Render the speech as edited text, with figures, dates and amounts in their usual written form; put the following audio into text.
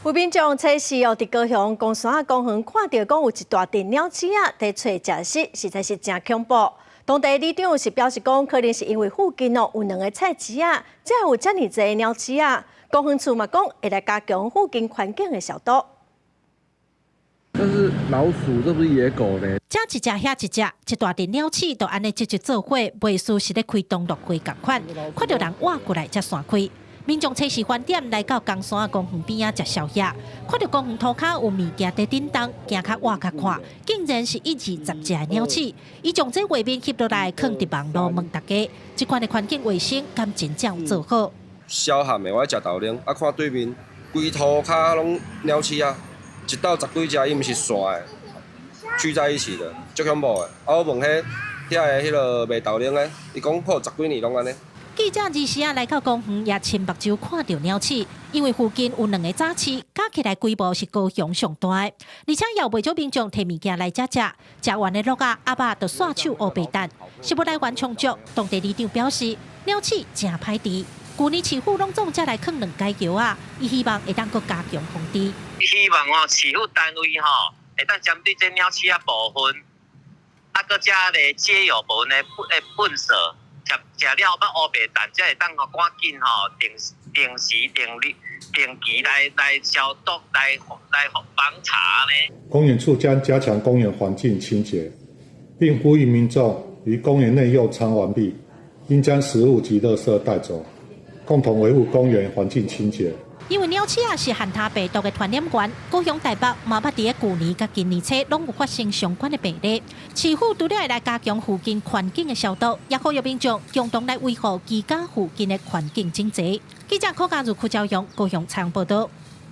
有民众测试伫高雄公山公园看到讲有一大群鸟鼠仔在找食食，实在是真恐怖。当地里长是表示讲，可能是因为附近有2个菜市仔，才有遮尔侪鸟鼠仔。公园处嘛讲会来加强附近环境的消毒。这是老鼠，这不是野狗呢。这一只遐一只，一大群鸟鼠都安尼积极做伙，袂输是咧开动乐会共款，看到人挖过来才散开。民众测试饭店来到公山公园边仔食宵夜，看到公园涂骹有物件在叮当，行较挖较看，竟然是120只鸟鼠。伊将这画面翕落来，放伫网络问大家，这款的环境卫生敢真正有做好？小汉的，我食豆奶，看对面规涂骹拢鸟鼠啊，一斗10几只，伊毋是散的，聚在一起的，足恐怖的。我问遐个卖豆奶的，伊讲好10几年拢安尼。记者2时来到公园，也亲目睭看到鸟鼠，因为附近有2个早市，加起来规模是高雄上大的，而且也袂少民众摕物件来食，食完的鹿仔、鸭肉就刷手乌白蛋。食物来源充足，当地里长表示，鸟鼠真歹治。去年市府拢总才来放2解桥啊，伊希望会当搁加强防治。希望市府单位会当针对这鸟鼠啊部分，搁遮个街友部分的粪扫。食了捌乌白蛋，才会当赶紧定期来消毒来防查呢。公园处将加强公园环境清洁，并呼吁民众于公园内用餐完毕，应将食物及垃圾带走，共同维护公园环境清洁。因为鸟鼠啊是汉他病毒的传染源，高雄台北嘛捌伫去年甲今年初拢有发生相关的病例。市府除了会来加强附近环境的消毒，也呼吁民众共同来维护居家附近的环境整洁。记者柯家如、邱朝阳高雄采访报道。